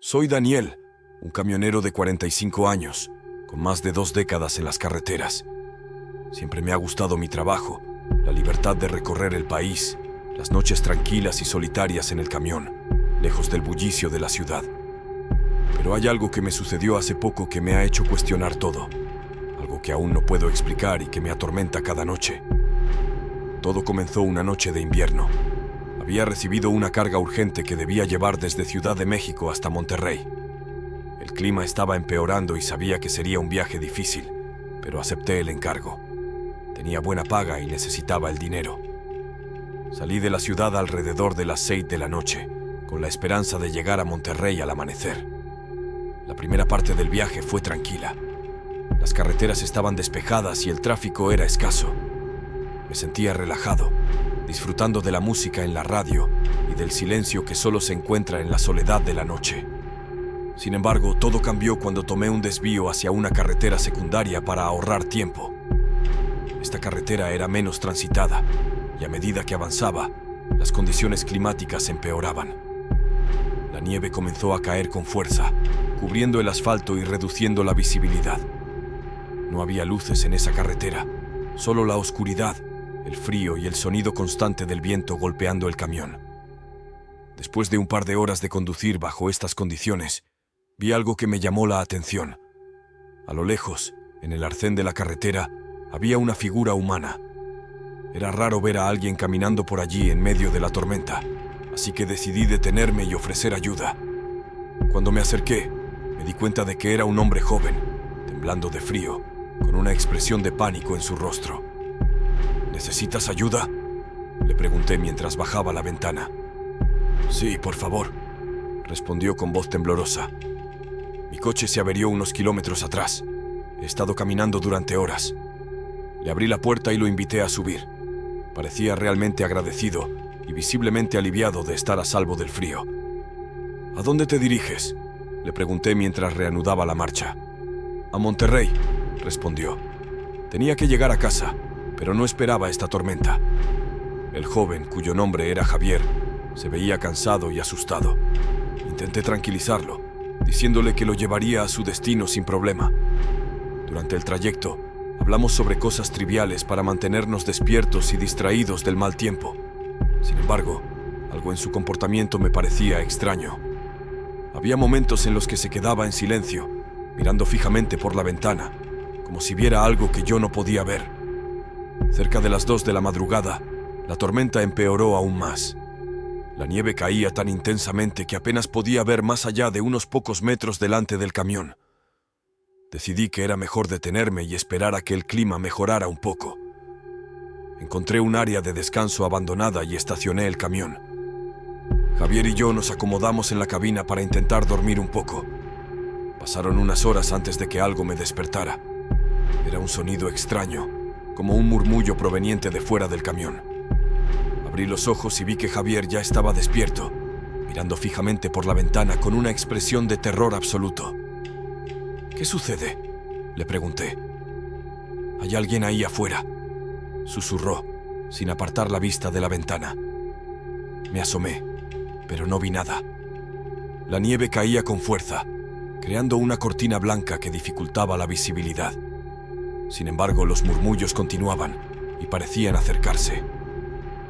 Soy Daniel, un camionero de 45 años, con más de 2 décadas en las carreteras. Siempre me ha gustado mi trabajo, la libertad de recorrer el país, las noches tranquilas y solitarias en el camión, lejos del bullicio de la ciudad. Pero hay algo que me sucedió hace poco que me ha hecho cuestionar todo, algo que aún no puedo explicar y que me atormenta cada noche. Todo comenzó una noche de invierno. Había recibido una carga urgente que debía llevar desde Ciudad de México hasta Monterrey. El clima estaba empeorando y sabía que sería un viaje difícil, pero acepté el encargo. Tenía buena paga y necesitaba el dinero. Salí de la ciudad alrededor de las 6 de la noche, con la esperanza de llegar a Monterrey al amanecer. La primera parte del viaje fue tranquila. Las carreteras estaban despejadas y el tráfico era escaso. Me sentía relajado, disfrutando de la música en la radio y del silencio que solo se encuentra en la soledad de la noche. Sin embargo, todo cambió cuando tomé un desvío hacia una carretera secundaria para ahorrar tiempo. Esta carretera era menos transitada, y a medida que avanzaba, las condiciones climáticas empeoraban. La nieve comenzó a caer con fuerza, cubriendo el asfalto y reduciendo la visibilidad. No había luces en esa carretera, solo la oscuridad, el frío y el sonido constante del viento golpeando el camión. Después de un par de horas de conducir bajo estas condiciones, vi algo que me llamó la atención. A lo lejos, en el arcén de la carretera, había una figura humana. Era raro ver a alguien caminando por allí en medio de la tormenta, así que decidí detenerme y ofrecer ayuda. Cuando me acerqué, me di cuenta de que era un hombre joven, temblando de frío, con una expresión de pánico en su rostro. ¿Necesitas ayuda?, le pregunté mientras bajaba la ventana. Sí, por favor, respondió con voz temblorosa. Mi coche se averió unos kilómetros atrás. He estado caminando durante horas. Le abrí la puerta y lo invité a subir. Parecía realmente agradecido y visiblemente aliviado de estar a salvo del frío. ¿A dónde te diriges?, le pregunté mientras reanudaba la marcha. A Monterrey, respondió. Tenía que llegar a casa, pero no esperaba esta tormenta. El joven, cuyo nombre era Javier, se veía cansado y asustado. Intenté tranquilizarlo, diciéndole que lo llevaría a su destino sin problema. Durante el trayecto, hablamos sobre cosas triviales para mantenernos despiertos y distraídos del mal tiempo. Sin embargo, algo en su comportamiento me parecía extraño. Había momentos en los que se quedaba en silencio, mirando fijamente por la ventana, como si viera algo que yo no podía ver. Cerca de las 2 de la madrugada, la tormenta empeoró aún más. La nieve caía tan intensamente que apenas podía ver más allá de unos pocos metros delante del camión. Decidí que era mejor detenerme y esperar a que el clima mejorara un poco. Encontré un área de descanso abandonada y estacioné el camión. Javier y yo nos acomodamos en la cabina para intentar dormir un poco. Pasaron unas horas antes de que algo me despertara. Era un sonido extraño, como un murmullo proveniente de fuera del camión. Abrí los ojos y vi que Javier ya estaba despierto, mirando fijamente por la ventana con una expresión de terror absoluto. ¿Qué sucede?, le pregunté. Hay alguien ahí afuera, susurró, sin apartar la vista de la ventana. Me asomé, pero no vi nada. La nieve caía con fuerza, creando una cortina blanca que dificultaba la visibilidad. Sin embargo, los murmullos continuaban y parecían acercarse.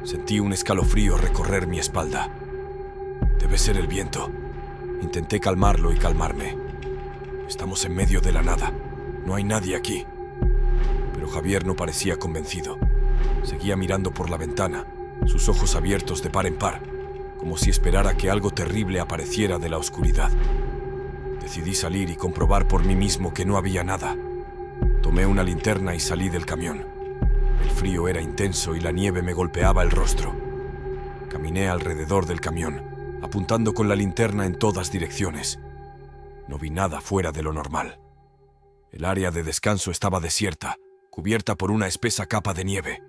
Sentí un escalofrío recorrer mi espalda. Debe ser el viento. Intenté calmarlo y calmarme. Estamos en medio de la nada. No hay nadie aquí. Pero Javier no parecía convencido. Seguía mirando por la ventana, sus ojos abiertos de par en par, como si esperara que algo terrible apareciera de la oscuridad. Decidí salir y comprobar por mí mismo que no había nada. Tomé una linterna y salí del camión. El frío era intenso y la nieve me golpeaba el rostro. Caminé alrededor del camión, apuntando con la linterna en todas direcciones. No vi nada fuera de lo normal. El área de descanso estaba desierta, cubierta por una espesa capa de nieve.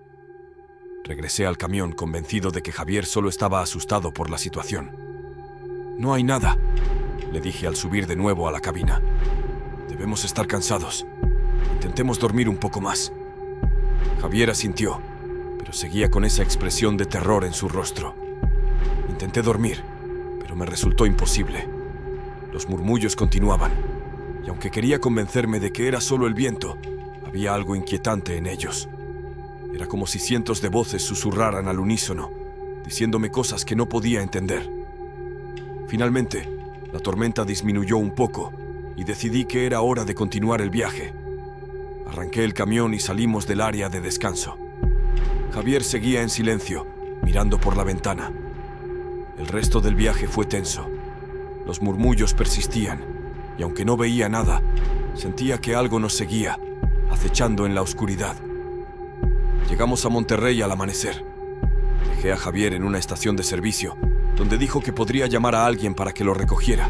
Regresé al camión convencido de que Javier solo estaba asustado por la situación. No hay nada, le dije al subir de nuevo a la cabina. Debemos estar cansados. Intentemos dormir un poco más. Javier asintió, pero seguía con esa expresión de terror en su rostro. Intenté dormir, pero me resultó imposible. Los murmullos continuaban, y aunque quería convencerme de que era solo el viento, había algo inquietante en ellos. Era como si cientos de voces susurraran al unísono, diciéndome cosas que no podía entender. Finalmente, la tormenta disminuyó un poco y decidí que era hora de continuar el viaje. Arranqué el camión y salimos del área de descanso. Javier seguía en silencio, mirando por la ventana. El resto del viaje fue tenso. Los murmullos persistían, y aunque no veía nada, sentía que algo nos seguía, acechando en la oscuridad. Llegamos a Monterrey al amanecer. Dejé a Javier en una estación de servicio, donde dijo que podría llamar a alguien para que lo recogiera.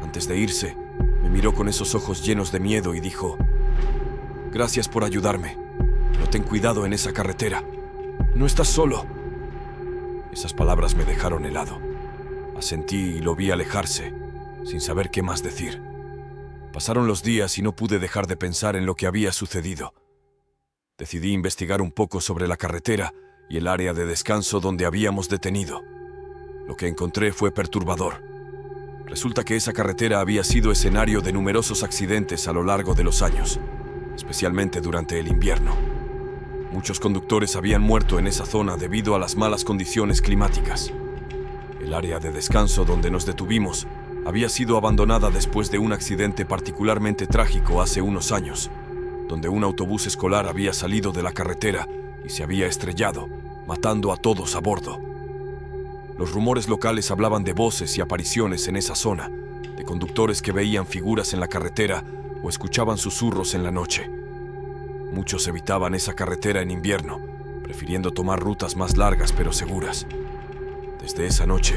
Antes de irse, me miró con esos ojos llenos de miedo y dijo: «Gracias por ayudarme, pero ten cuidado en esa carretera. No estás solo». Esas palabras me dejaron helado. Asentí y lo vi alejarse, sin saber qué más decir. Pasaron los días y no pude dejar de pensar en lo que había sucedido. Decidí investigar un poco sobre la carretera y el área de descanso donde habíamos detenido. Lo que encontré fue perturbador. Resulta que esa carretera había sido escenario de numerosos accidentes a lo largo de los años, especialmente durante el invierno. Muchos conductores habían muerto en esa zona debido a las malas condiciones climáticas. El área de descanso donde nos detuvimos había sido abandonada después de un accidente particularmente trágico hace unos años, donde un autobús escolar había salido de la carretera y se había estrellado, matando a todos a bordo. Los rumores locales hablaban de voces y apariciones en esa zona, de conductores que veían figuras en la carretera o escuchaban susurros en la noche. Muchos evitaban esa carretera en invierno, prefiriendo tomar rutas más largas pero seguras. Desde esa noche,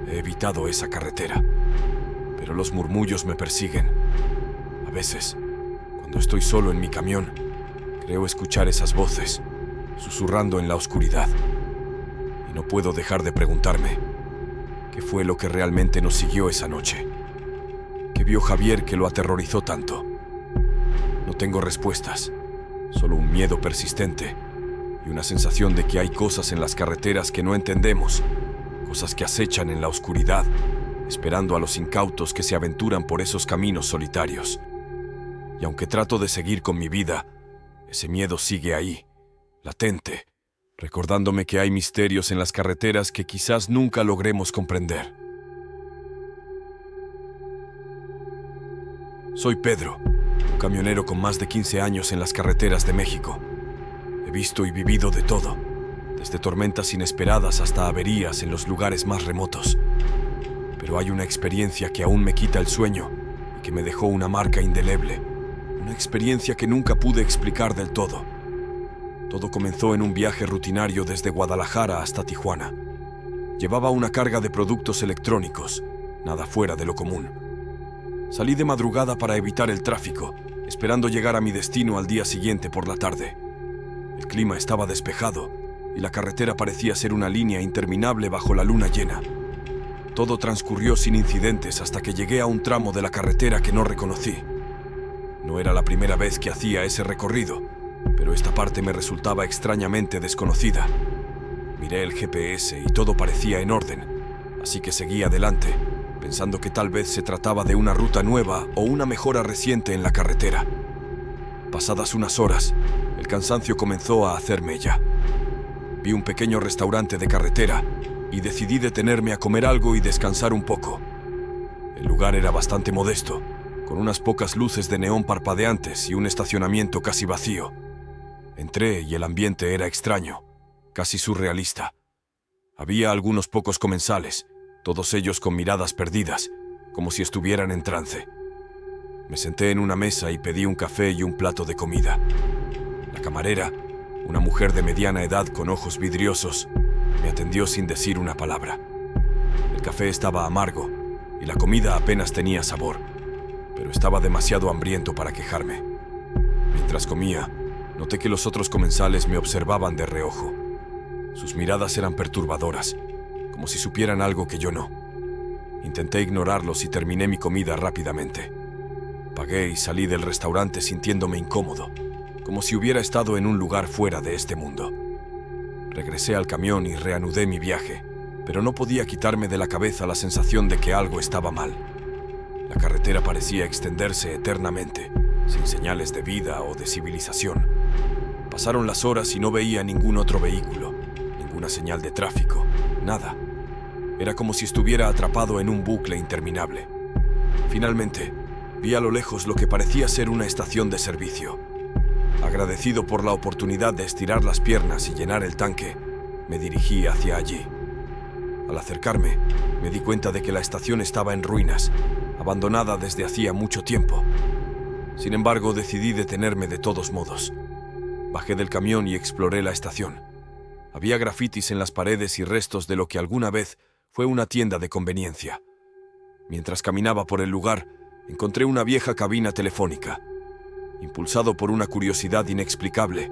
he evitado esa carretera, pero los murmullos me persiguen. A veces, cuando estoy solo en mi camión, creo escuchar esas voces, susurrando en la oscuridad. Y no puedo dejar de preguntarme, ¿qué fue lo que realmente nos siguió esa noche? ¿Qué vio Javier que lo aterrorizó tanto? No tengo respuestas, solo un miedo persistente y una sensación de que hay cosas en las carreteras que no entendemos, cosas que acechan en la oscuridad, esperando a los incautos que se aventuran por esos caminos solitarios. Y aunque trato de seguir con mi vida, ese miedo sigue ahí, latente, recordándome que hay misterios en las carreteras que quizás nunca logremos comprender. Soy Pedro, un camionero con más de 15 años en las carreteras de México. He visto y vivido de todo, desde tormentas inesperadas hasta averías en los lugares más remotos. Pero hay una experiencia que aún me quita el sueño y que me dejó una marca indeleble, una experiencia que nunca pude explicar del todo. Todo comenzó en un viaje rutinario desde Guadalajara hasta Tijuana. Llevaba una carga de productos electrónicos, nada fuera de lo común. Salí de madrugada para evitar el tráfico, esperando llegar a mi destino al día siguiente por la tarde. El clima estaba despejado y la carretera parecía ser una línea interminable bajo la luna llena. Todo transcurrió sin incidentes hasta que llegué a un tramo de la carretera que no reconocí. No era la primera vez que hacía ese recorrido, pero esta parte me resultaba extrañamente desconocida. Miré el GPS y todo parecía en orden, así que seguí adelante, pensando que tal vez se trataba de una ruta nueva o una mejora reciente en la carretera. Pasadas unas horas, el cansancio comenzó a hacer mella. Vi un pequeño restaurante de carretera y decidí detenerme a comer algo y descansar un poco. El lugar era bastante modesto, con unas pocas luces de neón parpadeantes y un estacionamiento casi vacío. Entré y el ambiente era extraño, casi surrealista. Había algunos pocos comensales, todos ellos con miradas perdidas, como si estuvieran en trance. Me senté en una mesa y pedí un café y un plato de comida. La camarera, una mujer de mediana edad con ojos vidriosos, me atendió sin decir una palabra. El café estaba amargo y la comida apenas tenía sabor, pero estaba demasiado hambriento para quejarme. Mientras comía, noté que los otros comensales me observaban de reojo. Sus miradas eran perturbadoras, como si supieran algo que yo no. Intenté ignorarlos y terminé mi comida rápidamente. Pagué y salí del restaurante sintiéndome incómodo, como si hubiera estado en un lugar fuera de este mundo. Regresé al camión y reanudé mi viaje, pero no podía quitarme de la cabeza la sensación de que algo estaba mal. carretera parecía extenderse eternamente, sin señales de vida o de civilización. Pasaron las horas y no veía ningún otro vehículo, ninguna señal de tráfico, nada. Era como si estuviera atrapado en un bucle interminable. Finalmente, vi a lo lejos lo que parecía ser una estación de servicio. Agradecido por la oportunidad de estirar las piernas y llenar el tanque, me dirigí hacia allí. Al acercarme, me di cuenta de que la estación estaba en ruinas, abandonada desde hacía mucho tiempo. Sin embargo, decidí detenerme de todos modos. Bajé del camión y exploré la estación. Había grafitis en las paredes y restos de lo que alguna vez fue una tienda de conveniencia. Mientras caminaba por el lugar, encontré una vieja cabina telefónica. Impulsado por una curiosidad inexplicable,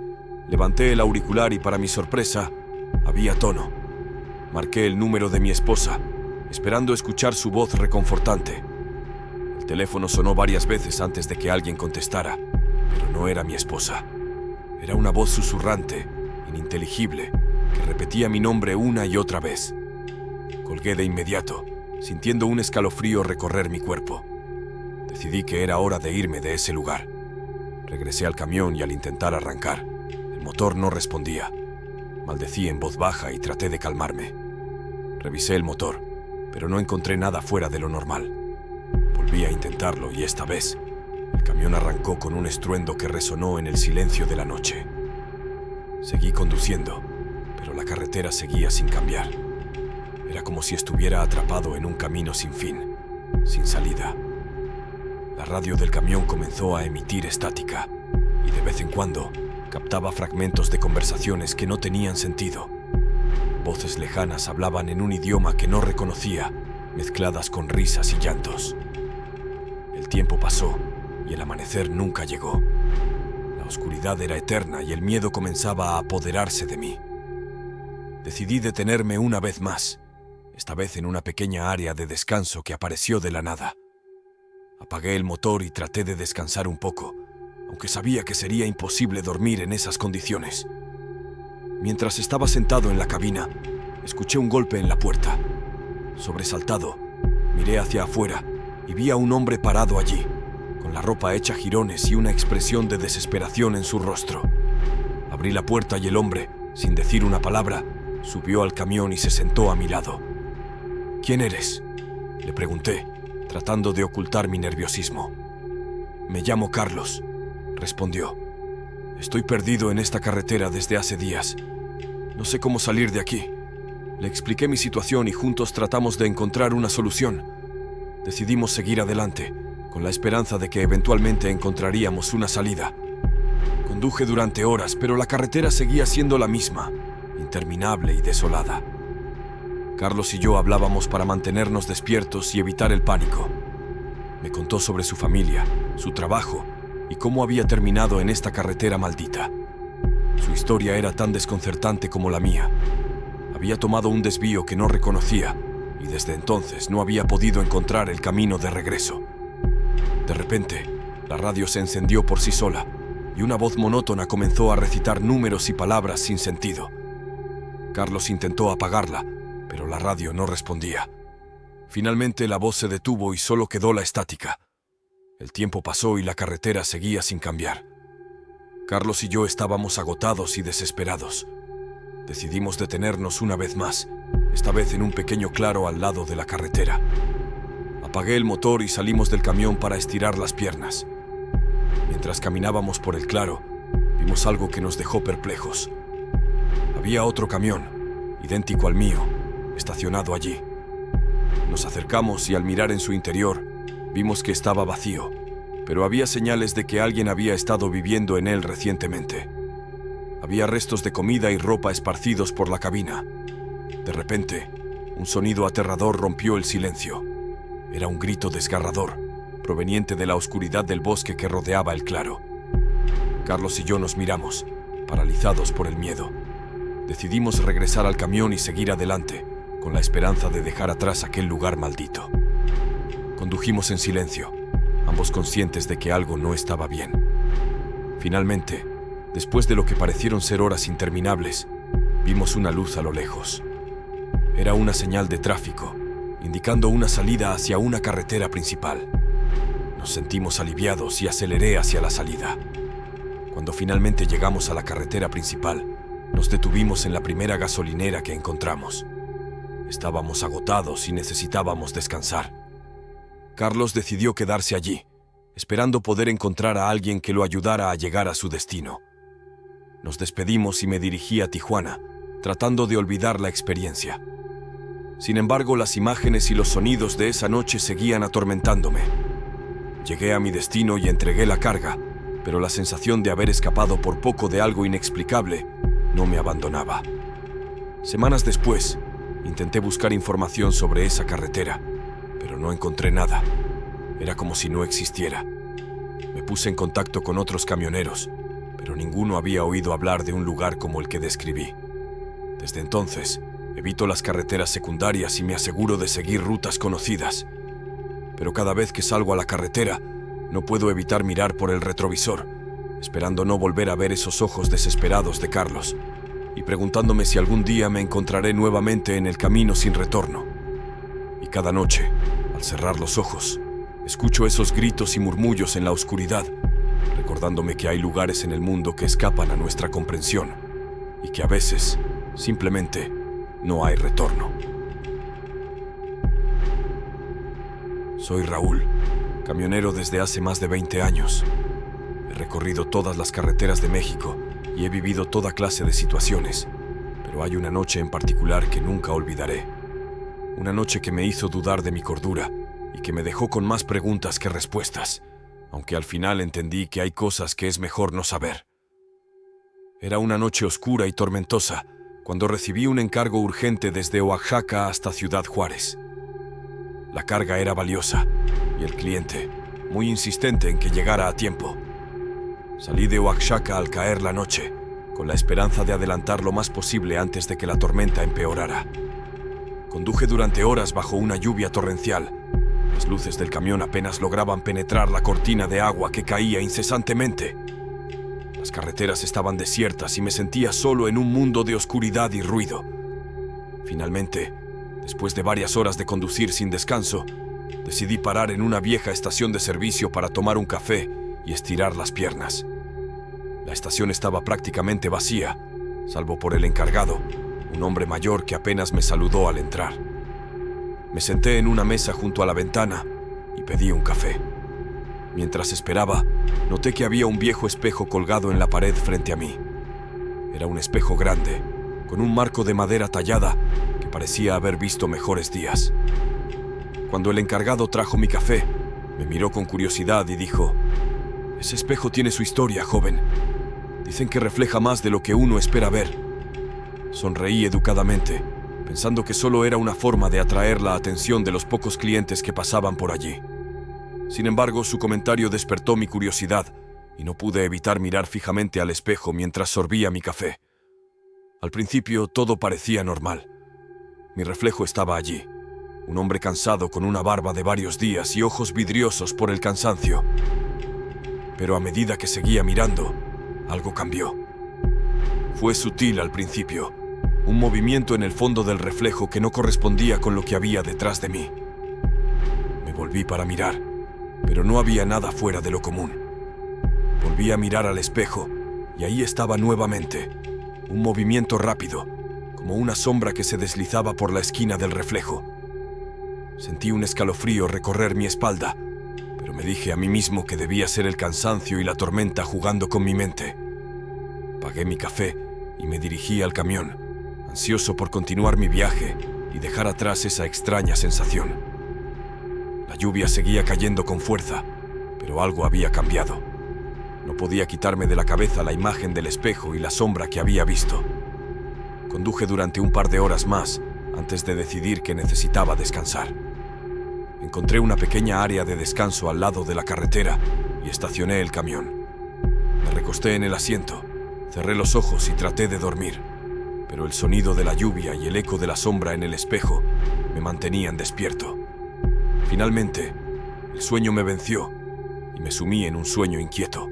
levanté el auricular y, para mi sorpresa, había tono. Marqué el número de mi esposa, esperando escuchar su voz reconfortante. El teléfono sonó varias veces antes de que alguien contestara, pero no era mi esposa. Era una voz susurrante, ininteligible, que repetía mi nombre una y otra vez. Colgué de inmediato, sintiendo un escalofrío recorrer mi cuerpo. Decidí que era hora de irme de ese lugar. Regresé al camión y, al intentar arrancar, el motor no respondía. Maldecí en voz baja y traté de calmarme. Revisé el motor, pero no encontré nada fuera de lo normal. Volví a intentarlo y esta vez, el camión arrancó con un estruendo que resonó en el silencio de la noche. Seguí conduciendo, pero la carretera seguía sin cambiar. Era como si estuviera atrapado en un camino sin fin, sin salida. La radio del camión comenzó a emitir estática, y de vez en cuando captaba fragmentos de conversaciones que no tenían sentido. Voces lejanas hablaban en un idioma que no reconocía, mezcladas con risas y llantos. El tiempo pasó y el amanecer nunca llegó. La oscuridad era eterna y el miedo comenzaba a apoderarse de mí. Decidí detenerme una vez más, esta vez en una pequeña área de descanso que apareció de la nada. Apagué el motor y traté de descansar un poco, aunque sabía que sería imposible dormir en esas condiciones. Mientras estaba sentado en la cabina, escuché un golpe en la puerta. Sobresaltado, miré hacia afuera y vi a un hombre parado allí, con la ropa hecha jirones y una expresión de desesperación en su rostro. Abrí la puerta y el hombre, sin decir una palabra, subió al camión y se sentó a mi lado. «¿Quién eres?», le pregunté, tratando de ocultar mi nerviosismo. «Me llamo Carlos», respondió. «Estoy perdido en esta carretera desde hace días. No sé cómo salir de aquí». Le expliqué mi situación y juntos tratamos de encontrar una solución. Decidimos seguir adelante, con la esperanza de que eventualmente encontraríamos una salida. Conduje durante horas, pero la carretera seguía siendo la misma, interminable y desolada. Carlos y yo hablábamos para mantenernos despiertos y evitar el pánico. Me contó sobre su familia, su trabajo y cómo había terminado en esta carretera maldita. Su historia era tan desconcertante como la mía. Había tomado un desvío que no reconocía y desde entonces no había podido encontrar el camino de regreso. De repente, la radio se encendió por sí sola y una voz monótona comenzó a recitar números y palabras sin sentido. Carlos intentó apagarla, pero la radio no respondía. Finalmente la voz se detuvo y solo quedó la estática. El tiempo pasó y la carretera seguía sin cambiar. Carlos y yo estábamos agotados y desesperados. Decidimos detenernos una vez más, esta vez en un pequeño claro al lado de la carretera. Apagué el motor y salimos del camión para estirar las piernas. Mientras caminábamos por el claro, vimos algo que nos dejó perplejos. Había otro camión, idéntico al mío, estacionado allí. Nos acercamos y al mirar en su interior, vimos que estaba vacío, pero había señales de que alguien había estado viviendo en él recientemente. Había restos de comida y ropa esparcidos por la cabina. De repente, un sonido aterrador rompió el silencio. Era un grito desgarrador, proveniente de la oscuridad del bosque que rodeaba el claro. Carlos y yo nos miramos, paralizados por el miedo. Decidimos regresar al camión y seguir adelante, con la esperanza de dejar atrás aquel lugar maldito. Condujimos en silencio, ambos conscientes de que algo no estaba bien. Finalmente, después de lo que parecieron ser horas interminables, vimos una luz a lo lejos. Era una señal de tráfico, indicando una salida hacia una carretera principal. Nos sentimos aliviados y aceleré hacia la salida. Cuando finalmente llegamos a la carretera principal, nos detuvimos en la primera gasolinera que encontramos. Estábamos agotados y necesitábamos descansar. Carlos decidió quedarse allí, esperando poder encontrar a alguien que lo ayudara a llegar a su destino. Nos despedimos y me dirigí a Tijuana, tratando de olvidar la experiencia. Sin embargo, las imágenes y los sonidos de esa noche seguían atormentándome. Llegué a mi destino y entregué la carga, pero la sensación de haber escapado por poco de algo inexplicable no me abandonaba. Semanas después, intenté buscar información sobre esa carretera, pero no encontré nada. Era como si no existiera. Me puse en contacto con otros camioneros, pero ninguno había oído hablar de un lugar como el que describí. Desde entonces, evito las carreteras secundarias y me aseguro de seguir rutas conocidas. Pero cada vez que salgo a la carretera, no puedo evitar mirar por el retrovisor, esperando no volver a ver esos ojos desesperados de Carlos, y preguntándome si algún día me encontraré nuevamente en el camino sin retorno. Y cada noche, al cerrar los ojos, escucho esos gritos y murmullos en la oscuridad, recordándome que hay lugares en el mundo que escapan a nuestra comprensión, y que a veces, simplemente, no hay retorno. Soy Raúl, camionero desde hace más de 20 años. He recorrido todas las carreteras de México y he vivido toda clase de situaciones, pero hay una noche en particular que nunca olvidaré. Una noche que me hizo dudar de mi cordura y que me dejó con más preguntas que respuestas, aunque al final entendí que hay cosas que es mejor no saber. Era una noche oscura y tormentosa cuando recibí un encargo urgente desde Oaxaca hasta Ciudad Juárez. La carga era valiosa y el cliente, muy insistente en que llegara a tiempo. Salí de Oaxaca al caer la noche, con la esperanza de adelantar lo más posible antes de que la tormenta empeorara. Conduje durante horas bajo una lluvia torrencial. Las luces del camión apenas lograban penetrar la cortina de agua que caía incesantemente. Las carreteras estaban desiertas y me sentía solo en un mundo de oscuridad y ruido. Finalmente, después de varias horas de conducir sin descanso, decidí parar en una vieja estación de servicio para tomar un café y estirar las piernas. La estación estaba prácticamente vacía, salvo por el encargado, un hombre mayor que apenas me saludó al entrar. Me senté en una mesa junto a la ventana y pedí un café. Mientras esperaba, noté que había un viejo espejo colgado en la pared frente a mí. Era un espejo grande, con un marco de madera tallada que parecía haber visto mejores días. Cuando el encargado trajo mi café, me miró con curiosidad y dijo: «Ese espejo tiene su historia, joven. Dicen que refleja más de lo que uno espera ver». Sonreí educadamente, pensando que solo era una forma de atraer la atención de los pocos clientes que pasaban por allí. Sin embargo, su comentario despertó mi curiosidad y no pude evitar mirar fijamente al espejo mientras sorbía mi café. Al principio, todo parecía normal. Mi reflejo estaba allí, un hombre cansado con una barba de varios días y ojos vidriosos por el cansancio. Pero a medida que seguía mirando, algo cambió. Fue sutil al principio, un movimiento en el fondo del reflejo que no correspondía con lo que había detrás de mí. Me volví para mirar, pero no había nada fuera de lo común. Volví a mirar al espejo y ahí estaba nuevamente, un movimiento rápido, como una sombra que se deslizaba por la esquina del reflejo. Sentí un escalofrío recorrer mi espalda, pero me dije a mí mismo que debía ser el cansancio y la tormenta jugando con mi mente. Pagué mi café y me dirigí al camión, ansioso por continuar mi viaje y dejar atrás esa extraña sensación. La lluvia seguía cayendo con fuerza, pero algo había cambiado. No podía quitarme de la cabeza la imagen del espejo y la sombra que había visto. Conduje durante un par de horas más antes de decidir que necesitaba descansar. Encontré una pequeña área de descanso al lado de la carretera y estacioné el camión. Me recosté en el asiento, cerré los ojos y traté de dormir, pero el sonido de la lluvia y el eco de la sombra en el espejo me mantenían despierto. Finalmente, el sueño me venció y me sumí en un sueño inquieto.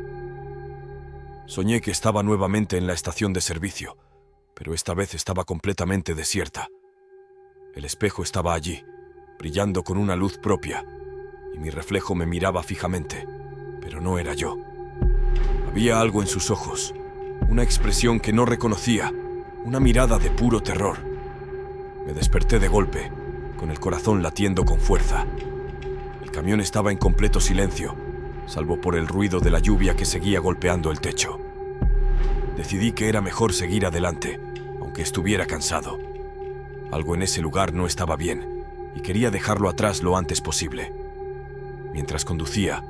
Soñé que estaba nuevamente en la estación de servicio, pero esta vez estaba completamente desierta. El espejo estaba allí, brillando con una luz propia, y mi reflejo me miraba fijamente, pero no era yo. Había algo en sus ojos, una expresión que no reconocía, una mirada de puro terror. Me desperté de golpe, con el corazón latiendo con fuerza. El camión estaba en completo silencio, salvo por el ruido de la lluvia que seguía golpeando el techo. Decidí que era mejor seguir adelante, aunque estuviera cansado. Algo en ese lugar no estaba bien, y quería dejarlo atrás lo antes posible. Mientras conducía,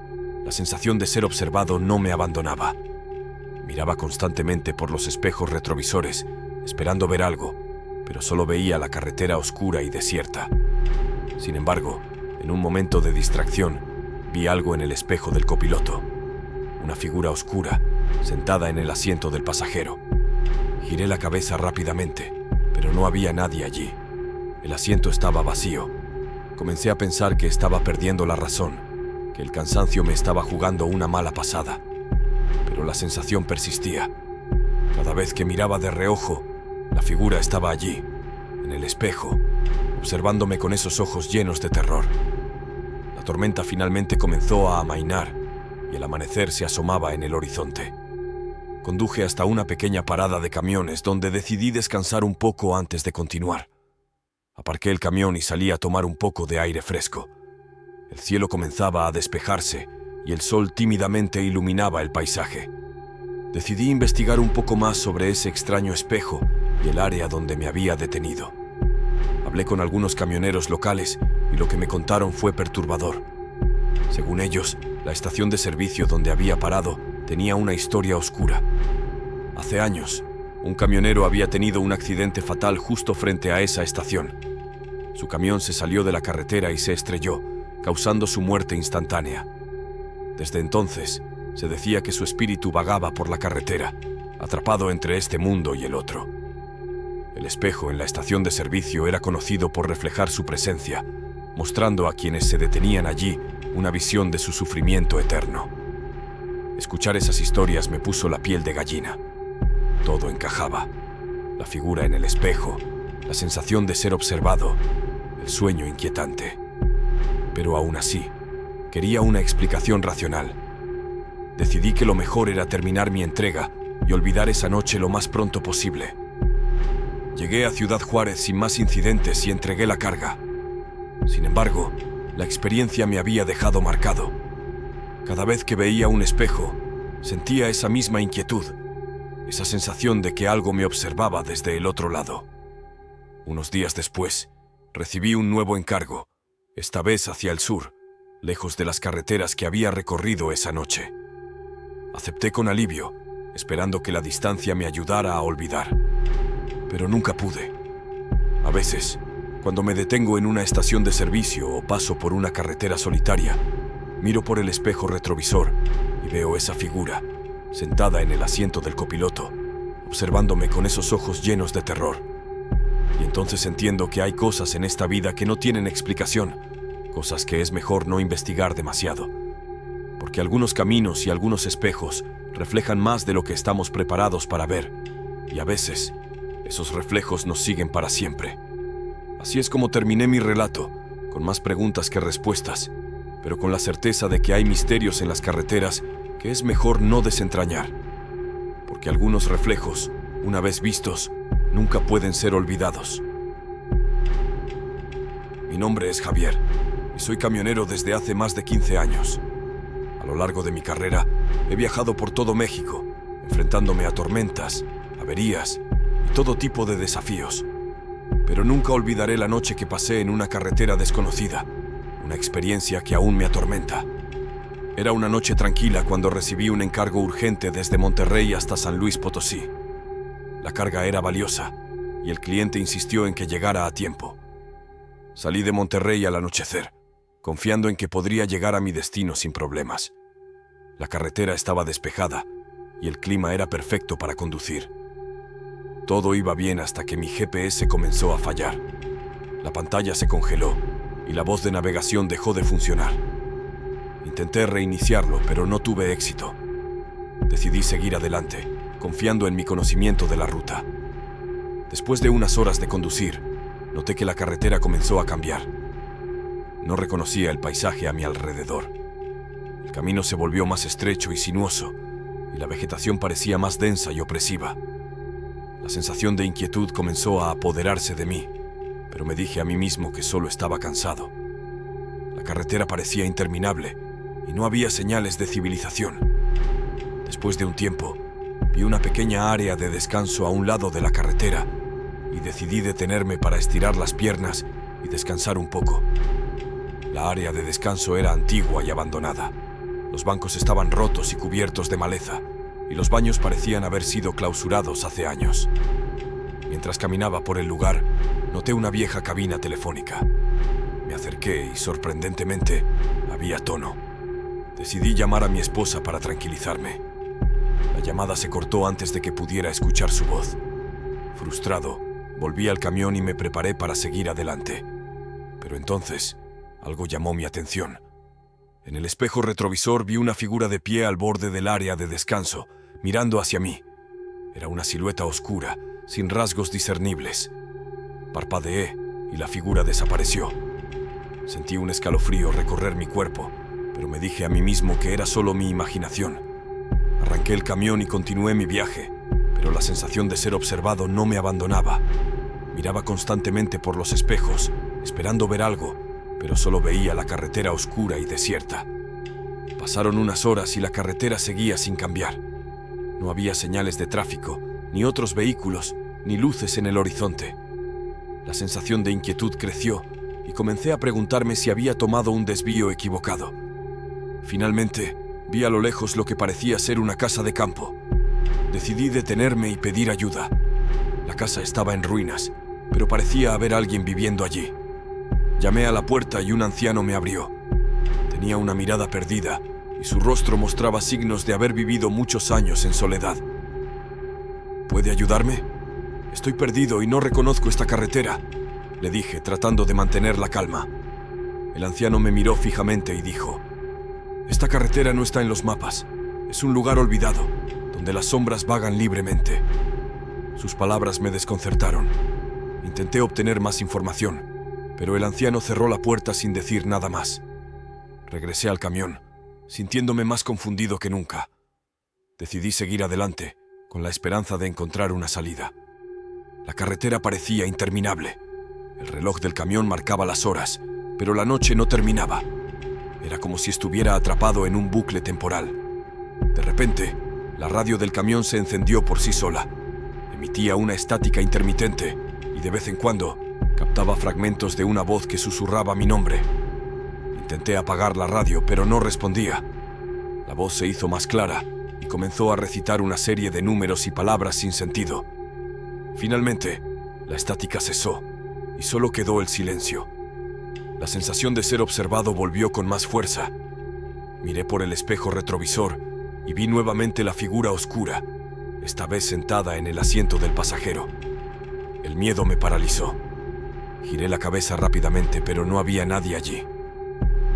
la sensación de ser observado no me abandonaba. Miraba constantemente por los espejos retrovisores, esperando ver algo, pero solo veía la carretera oscura y desierta. Sin embargo, en un momento de distracción, vi algo en el espejo del copiloto. Una figura oscura, sentada en el asiento del pasajero. Giré la cabeza rápidamente, pero no había nadie allí. El asiento estaba vacío. Comencé a pensar que estaba perdiendo la razón, que el cansancio me estaba jugando una mala pasada. Pero la sensación persistía. Cada vez que miraba de reojo, la figura estaba allí, en el espejo, observándome con esos ojos llenos de terror. La tormenta finalmente comenzó a amainar y el amanecer se asomaba en el horizonte. Conduje hasta una pequeña parada de camiones donde decidí descansar un poco antes de continuar. Aparqué el camión y salí a tomar un poco de aire fresco. El cielo comenzaba a despejarse y el sol tímidamente iluminaba el paisaje. Decidí investigar un poco más sobre ese extraño espejo y el área donde me había detenido. Hablé con algunos camioneros locales y lo que me contaron fue perturbador. Según ellos, la estación de servicio donde había parado tenía una historia oscura. Hace años, un camionero había tenido un accidente fatal justo frente a esa estación. Su camión se salió de la carretera y se estrelló, causando su muerte instantánea. Desde entonces, se decía que su espíritu vagaba por la carretera, atrapado entre este mundo y el otro. El espejo en la estación de servicio era conocido por reflejar su presencia, mostrando a quienes se detenían allí una visión de su sufrimiento eterno. Escuchar esas historias me puso la piel de gallina. Todo encajaba. La figura en el espejo, la sensación de ser observado, el sueño inquietante. Pero aún así, quería una explicación racional. Decidí que lo mejor era terminar mi entrega y olvidar esa noche lo más pronto posible. Llegué a Ciudad Juárez sin más incidentes y entregué la carga. Sin embargo, la experiencia me había dejado marcado. Cada vez que veía un espejo, sentía esa misma inquietud, esa sensación de que algo me observaba desde el otro lado. Unos días después, recibí un nuevo encargo, esta vez hacia el sur, lejos de las carreteras que había recorrido esa noche. Acepté con alivio, esperando que la distancia me ayudara a olvidar. Pero nunca pude. A veces, cuando me detengo en una estación de servicio o paso por una carretera solitaria, miro por el espejo retrovisor y veo esa figura, sentada en el asiento del copiloto, observándome con esos ojos llenos de terror. Y entonces entiendo que hay cosas en esta vida que no tienen explicación, cosas que es mejor no investigar demasiado. Porque algunos caminos y algunos espejos reflejan más de lo que estamos preparados para ver, y a veces esos reflejos nos siguen para siempre. Así es como terminé mi relato, con más preguntas que respuestas, pero con la certeza de que hay misterios en las carreteras que es mejor no desentrañar. Porque algunos reflejos, una vez vistos, nunca pueden ser olvidados. Mi nombre es Javier, y soy camionero desde hace más de 15 años. A lo largo de mi carrera, he viajado por todo México, enfrentándome a tormentas, averías y todo tipo de desafíos. Pero nunca olvidaré la noche que pasé en una carretera desconocida, una experiencia que aún me atormenta. Era una noche tranquila cuando recibí un encargo urgente desde Monterrey hasta San Luis Potosí. La carga era valiosa y el cliente insistió en que llegara a tiempo. Salí de Monterrey al anochecer, confiando en que podría llegar a mi destino sin problemas. La carretera estaba despejada y el clima era perfecto para conducir. Todo iba bien hasta que mi GPS comenzó a fallar. La pantalla se congeló y la voz de navegación dejó de funcionar. Intenté reiniciarlo, pero no tuve éxito. Decidí seguir adelante, confiando en mi conocimiento de la ruta. Después de unas horas de conducir, noté que la carretera comenzó a cambiar. No reconocía el paisaje a mi alrededor. El camino se volvió más estrecho y sinuoso, y la vegetación parecía más densa y opresiva. La sensación de inquietud comenzó a apoderarse de mí, pero me dije a mí mismo que solo estaba cansado. La carretera parecía interminable y no había señales de civilización. Después de un tiempo, vi una pequeña área de descanso a un lado de la carretera y decidí detenerme para estirar las piernas y descansar un poco. La área de descanso era antigua y abandonada. Los bancos estaban rotos y cubiertos de maleza, y los baños parecían haber sido clausurados hace años. Mientras caminaba por el lugar, noté una vieja cabina telefónica. Me acerqué y, sorprendentemente, había tono. Decidí llamar a mi esposa para tranquilizarme. La llamada se cortó antes de que pudiera escuchar su voz. Frustrado, volví al camión y me preparé para seguir adelante. Pero entonces, algo llamó mi atención. En el espejo retrovisor vi una figura de pie al borde del área de descanso, mirando hacia mí. Era una silueta oscura, sin rasgos discernibles. Parpadeé y la figura desapareció. Sentí un escalofrío recorrer mi cuerpo, pero me dije a mí mismo que era solo mi imaginación. Arranqué el camión y continué mi viaje, pero la sensación de ser observado no me abandonaba. Miraba constantemente por los espejos, esperando ver algo, pero solo veía la carretera oscura y desierta. Pasaron unas horas y la carretera seguía sin cambiar. No había señales de tráfico, ni otros vehículos, ni luces en el horizonte. La sensación de inquietud creció y comencé a preguntarme si había tomado un desvío equivocado. Finalmente, vi a lo lejos lo que parecía ser una casa de campo. Decidí detenerme y pedir ayuda. La casa estaba en ruinas, pero parecía haber alguien viviendo allí. Llamé a la puerta y un anciano me abrió. Tenía una mirada perdida y su rostro mostraba signos de haber vivido muchos años en soledad. ¿Puede ayudarme? Estoy perdido y no reconozco esta carretera, le dije, tratando de mantener la calma. El anciano me miró fijamente y dijo: esta carretera no está en los mapas. Es un lugar olvidado, donde las sombras vagan libremente. Sus palabras me desconcertaron. Intenté obtener más información, pero el anciano cerró la puerta sin decir nada más. Regresé al camión, sintiéndome más confundido que nunca. Decidí seguir adelante, con la esperanza de encontrar una salida. La carretera parecía interminable. El reloj del camión marcaba las horas, pero la noche no terminaba. Era como si estuviera atrapado en un bucle temporal. De repente, la radio del camión se encendió por sí sola. Emitía una estática intermitente y de vez en cuando captaba fragmentos de una voz que susurraba mi nombre. Intenté apagar la radio, pero no respondía. La voz se hizo más clara y comenzó a recitar una serie de números y palabras sin sentido. Finalmente, la estática cesó y solo quedó el silencio. La sensación de ser observado volvió con más fuerza. Miré por el espejo retrovisor y vi nuevamente la figura oscura, esta vez sentada en el asiento del pasajero. El miedo me paralizó. Giré la cabeza rápidamente, pero no había nadie allí.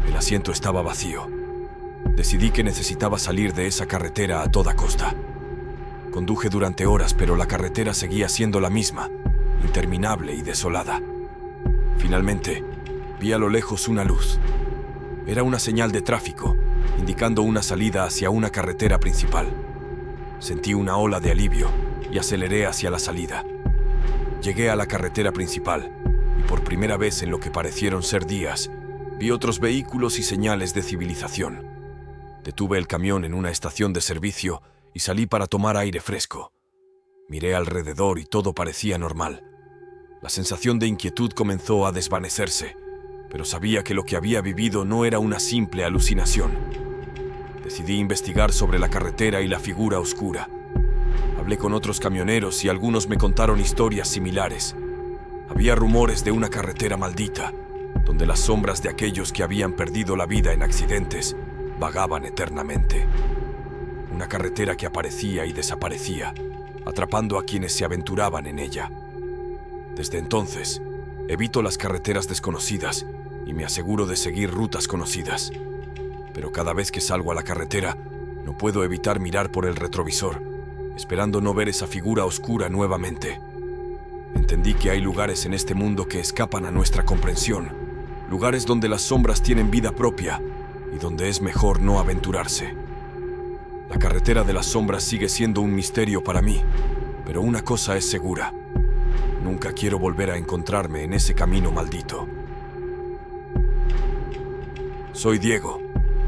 El asiento estaba vacío. Decidí que necesitaba salir de esa carretera a toda costa. Conduje durante horas, pero la carretera seguía siendo la misma, interminable y desolada. Finalmente, vi a lo lejos una luz. Era una señal de tráfico, indicando una salida hacia una carretera principal. Sentí una ola de alivio y aceleré hacia la salida. Llegué a la carretera principal y por primera vez en lo que parecieron ser días, vi otros vehículos y señales de civilización. Detuve el camión en una estación de servicio y salí para tomar aire fresco. Miré alrededor y todo parecía normal. La sensación de inquietud comenzó a desvanecerse, pero sabía que lo que había vivido no era una simple alucinación. Decidí investigar sobre la carretera y la figura oscura. Hablé con otros camioneros y algunos me contaron historias similares. Había rumores de una carretera maldita, donde las sombras de aquellos que habían perdido la vida en accidentes vagaban eternamente. Una carretera que aparecía y desaparecía, atrapando a quienes se aventuraban en ella. Desde entonces, evito las carreteras desconocidas y me aseguro de seguir rutas conocidas. Pero cada vez que salgo a la carretera, no puedo evitar mirar por el retrovisor, esperando no ver esa figura oscura nuevamente. Entendí que hay lugares en este mundo que escapan a nuestra comprensión, lugares donde las sombras tienen vida propia y donde es mejor no aventurarse. La carretera de las sombras sigue siendo un misterio para mí, pero una cosa es segura: nunca quiero volver a encontrarme en ese camino maldito. Soy Diego,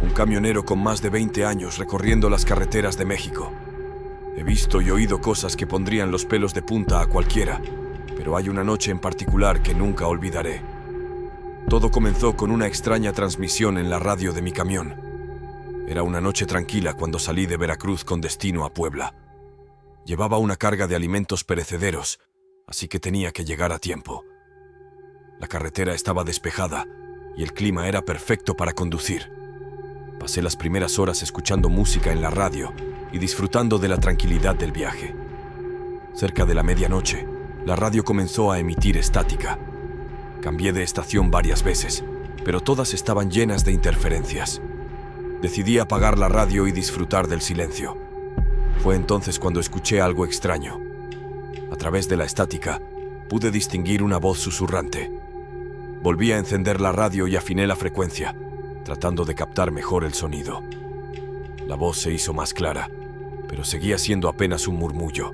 un camionero con más de 20 años recorriendo las carreteras de México. He visto y oído cosas que pondrían los pelos de punta a cualquiera, pero hay una noche en particular que nunca olvidaré. Todo comenzó con una extraña transmisión en la radio de mi camión. Era una noche tranquila cuando salí de Veracruz con destino a Puebla. Llevaba una carga de alimentos perecederos, así que tenía que llegar a tiempo. La carretera estaba despejada y el clima era perfecto para conducir. Pasé las primeras horas escuchando música en la radio y disfrutando de la tranquilidad del viaje. Cerca de la medianoche, la radio comenzó a emitir estática. Cambié de estación varias veces, pero todas estaban llenas de interferencias. Decidí apagar la radio y disfrutar del silencio. Fue entonces cuando escuché algo extraño. A través de la estática, pude distinguir una voz susurrante. Volví a encender la radio y afiné la frecuencia, tratando de captar mejor el sonido. La voz se hizo más clara, pero seguía siendo apenas un murmullo.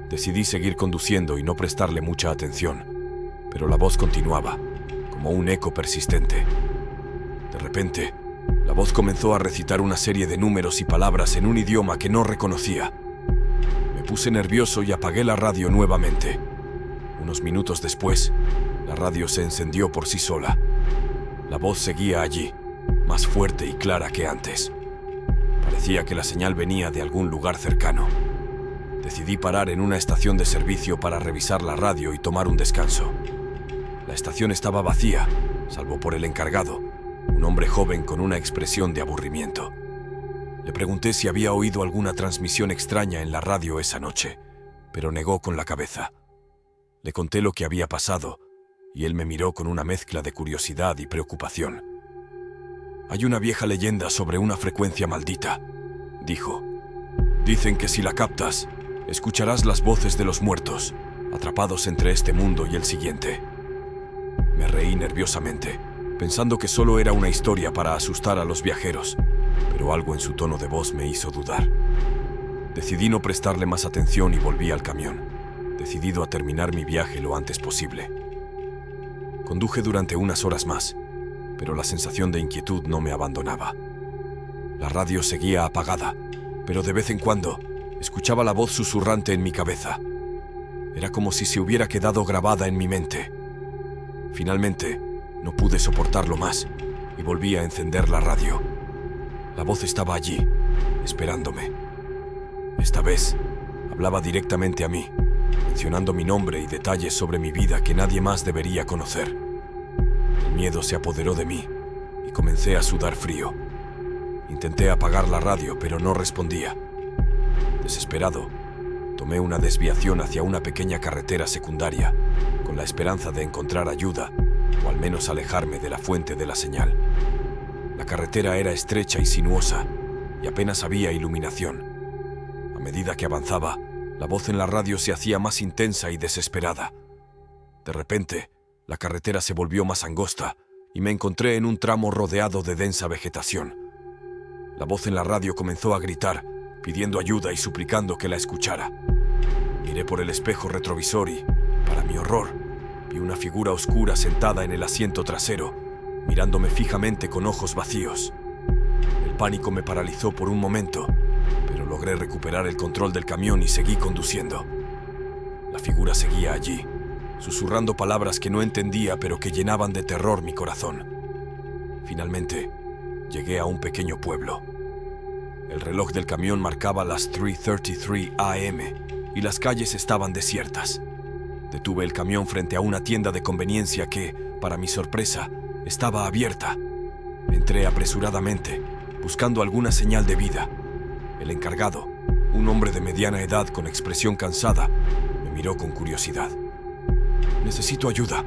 Decidí seguir conduciendo y no prestarle mucha atención, pero la voz continuaba, como un eco persistente. De repente, la voz comenzó a recitar una serie de números y palabras en un idioma que no reconocía. Me puse nervioso y apagué la radio nuevamente. Unos minutos después, la radio se encendió por sí sola. La voz seguía allí, más fuerte y clara que antes. Parecía que la señal venía de algún lugar cercano. Decidí parar en una estación de servicio para revisar la radio y tomar un descanso. La estación estaba vacía, salvo por el encargado, un hombre joven con una expresión de aburrimiento. Le pregunté si había oído alguna transmisión extraña en la radio esa noche, pero negó con la cabeza. Le conté lo que había pasado, y él me miró con una mezcla de curiosidad y preocupación. «Hay una vieja leyenda sobre una frecuencia maldita», dijo. «Dicen que si la captas, escucharás las voces de los muertos, atrapados entre este mundo y el siguiente». Me reí nerviosamente, pensando que solo era una historia para asustar a los viajeros, pero algo en su tono de voz me hizo dudar. Decidí no prestarle más atención y volví al camión, decidido a terminar mi viaje lo antes posible. Conduje durante unas horas más, pero la sensación de inquietud no me abandonaba. La radio seguía apagada, pero de vez en cuando escuchaba la voz susurrante en mi cabeza. Era como si se hubiera quedado grabada en mi mente. Finalmente, no pude soportarlo más y volví a encender la radio. La voz estaba allí, esperándome. Esta vez, hablaba directamente a mí, mencionando mi nombre y detalles sobre mi vida que nadie más debería conocer. El miedo se apoderó de mí y comencé a sudar frío. Intenté apagar la radio, pero no respondía. Desesperado, tomé una desviación hacia una pequeña carretera secundaria, con la esperanza de encontrar ayuda, o al menos alejarme de la fuente de la señal. La carretera era estrecha y sinuosa, y apenas había iluminación. A medida que avanzaba, la voz en la radio se hacía más intensa y desesperada. De repente, la carretera se volvió más angosta, y me encontré en un tramo rodeado de densa vegetación. La voz en la radio comenzó a gritar, pidiendo ayuda y suplicando que la escuchara. Miré por el espejo retrovisor y, para mi horror, vi una figura oscura sentada en el asiento trasero, mirándome fijamente con ojos vacíos. El pánico me paralizó por un momento, pero logré recuperar el control del camión y seguí conduciendo. La figura seguía allí, susurrando palabras que no entendía pero que llenaban de terror mi corazón. Finalmente, llegué a un pequeño pueblo. El reloj del camión marcaba las 3:33 a.m. y las calles estaban desiertas. Detuve el camión frente a una tienda de conveniencia que, para mi sorpresa, estaba abierta. Entré apresuradamente, buscando alguna señal de vida. El encargado, un hombre de mediana edad con expresión cansada, me miró con curiosidad. «Necesito ayuda»,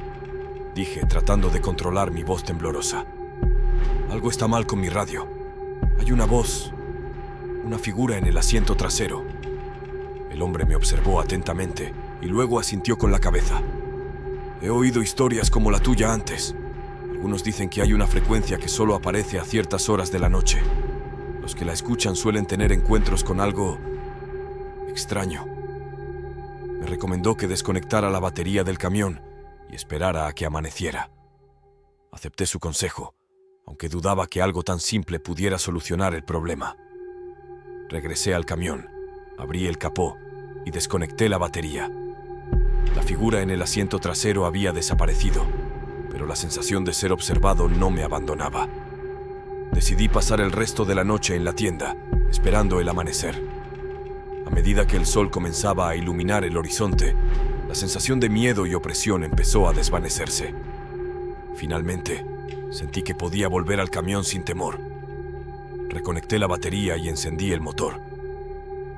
dije, tratando de controlar mi voz temblorosa. «Algo está mal con mi radio. Hay una voz, una figura en el asiento trasero». El hombre me observó atentamente y luego asintió con la cabeza. «He oído historias como la tuya antes. Algunos dicen que hay una frecuencia que solo aparece a ciertas horas de la noche. Los que la escuchan suelen tener encuentros con algo extraño. Me recomendó que desconectara la batería del camión y esperara a que amaneciera. Acepté su consejo, aunque dudaba que algo tan simple pudiera solucionar el problema. Regresé al camión, abrí el capó y desconecté la batería. La figura en el asiento trasero había desaparecido, pero la sensación de ser observado no me abandonaba. Decidí pasar el resto de la noche en la tienda, esperando el amanecer. A medida que el sol comenzaba a iluminar el horizonte, la sensación de miedo y opresión empezó a desvanecerse. Finalmente, sentí que podía volver al camión sin temor. Reconecté la batería y encendí el motor.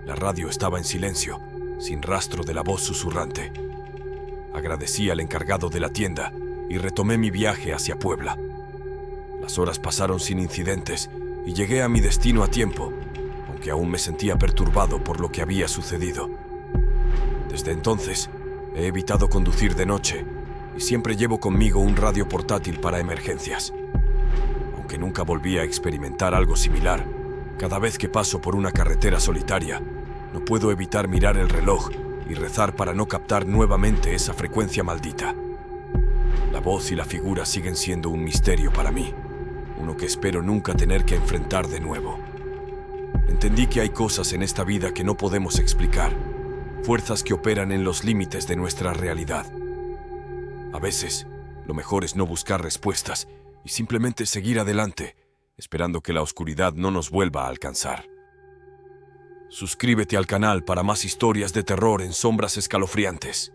La radio estaba en silencio, sin rastro de la voz susurrante. Agradecí al encargado de la tienda y retomé mi viaje hacia Puebla. Las horas pasaron sin incidentes y llegué a mi destino a tiempo, aunque aún me sentía perturbado por lo que había sucedido. Desde entonces, he evitado conducir de noche y siempre llevo conmigo un radio portátil para emergencias. Aunque nunca volví a experimentar algo similar, cada vez que paso por una carretera solitaria, no puedo evitar mirar el reloj y rezar para no captar nuevamente esa frecuencia maldita. La voz y la figura siguen siendo un misterio para mí, uno que espero nunca tener que enfrentar de nuevo. Entendí que hay cosas en esta vida que no podemos explicar, fuerzas que operan en los límites de nuestra realidad. A veces, lo mejor es no buscar respuestas y simplemente seguir adelante, esperando que la oscuridad no nos vuelva a alcanzar. Suscríbete al canal para más historias de terror en sombras escalofriantes.